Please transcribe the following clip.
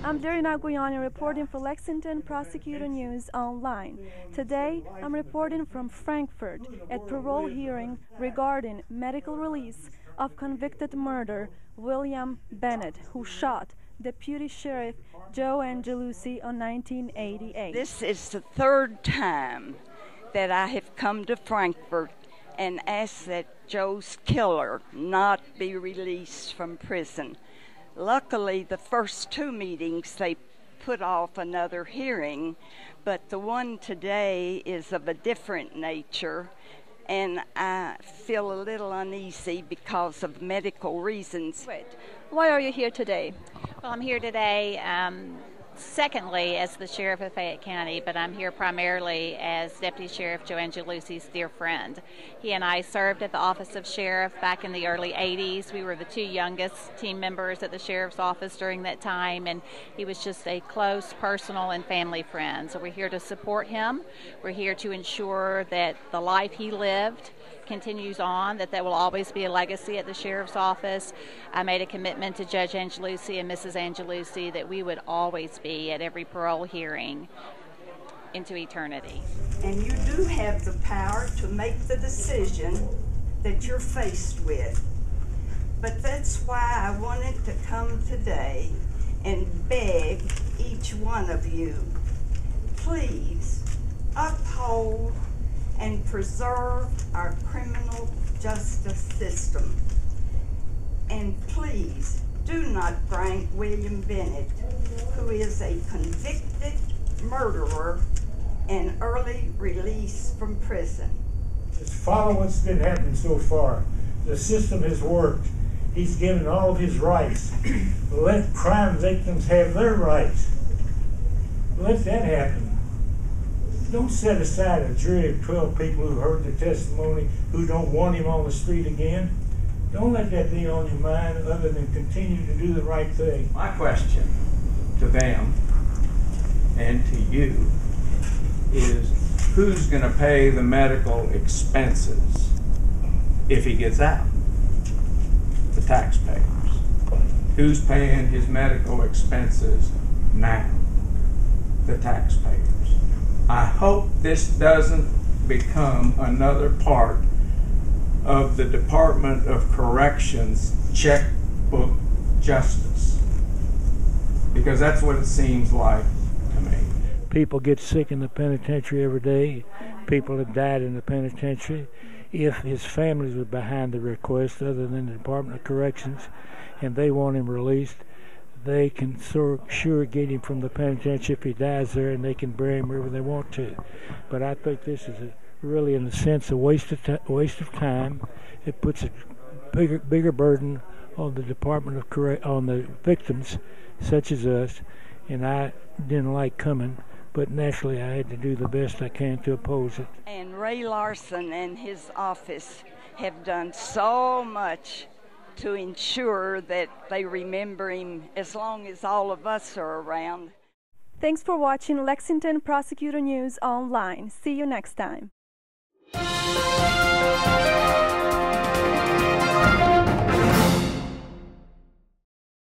I'm Darina Guyani reporting for Lexington Prosecutor News Online. Today, I'm reporting from Frankfurt at parole hearing regarding medical release of convicted murderer William Bennett, who shot Deputy Sheriff Joe Angelucci in 1988. This is the third time that I have come to Frankfurt and asked that Joe's killer not be released from prison. Luckily, the first two meetings they put off another hearing, but the one today is of a different nature, and I feel a little uneasy because of medical reasons. Wait, why are you here today? Well, I'm here today, secondly, as the Sheriff of Fayette County, but I'm here primarily as Deputy Sheriff Joe Angelucci's dear friend. He and I served at the Office of Sheriff back in the early 80s. We were the two youngest team members at the Sheriff's Office during that time, and he was just a close personal and family friend. So we're here to support him. We're here to ensure that the life he lived continues on, that will always be a legacy at the Sheriff's Office. I made a commitment to Judge Angelucci and Mrs. Angelucci that we would always be at every parole hearing into eternity. And you do have the power to make the decision that you're faced with. But that's why I wanted to come today and beg each one of you, please uphold and preserve our criminal justice system. And please do not bring William Bennett, who is a convicted murderer, and early release from prison. Just follow what's been happening so far. The system has worked. He's given all of his rights. Let crime victims have their rights. Let that happen. Don't set aside a jury of 12 people who heard the testimony, who don't want him on the street again. Don't let that be on your mind other than continue to do the right thing. My question to them and to you is, who's going to pay the medical expenses if he gets out? The taxpayers. Who's paying his medical expenses now? The taxpayers. I hope this doesn't become another part of the Department of Corrections checkbook justice, because that's what it seems like to me. People get sick in the penitentiary every day. People have died in the penitentiary. If his families were behind the request, other than the Department of Corrections, and they want him released, they can sure get him from the penitentiary if he dies there, and they can bury him wherever they want to. But I think this is really, in a sense, a waste of time. It puts a bigger burden on the Department of on the victims, such as us. And I didn't like coming, but naturally I had to do the best I can to oppose it. And Ray Larson and his office have done so much to ensure that they remember him as long as all of us are around. Thanks for watching Lexington Prosecutor News Online. See you next time.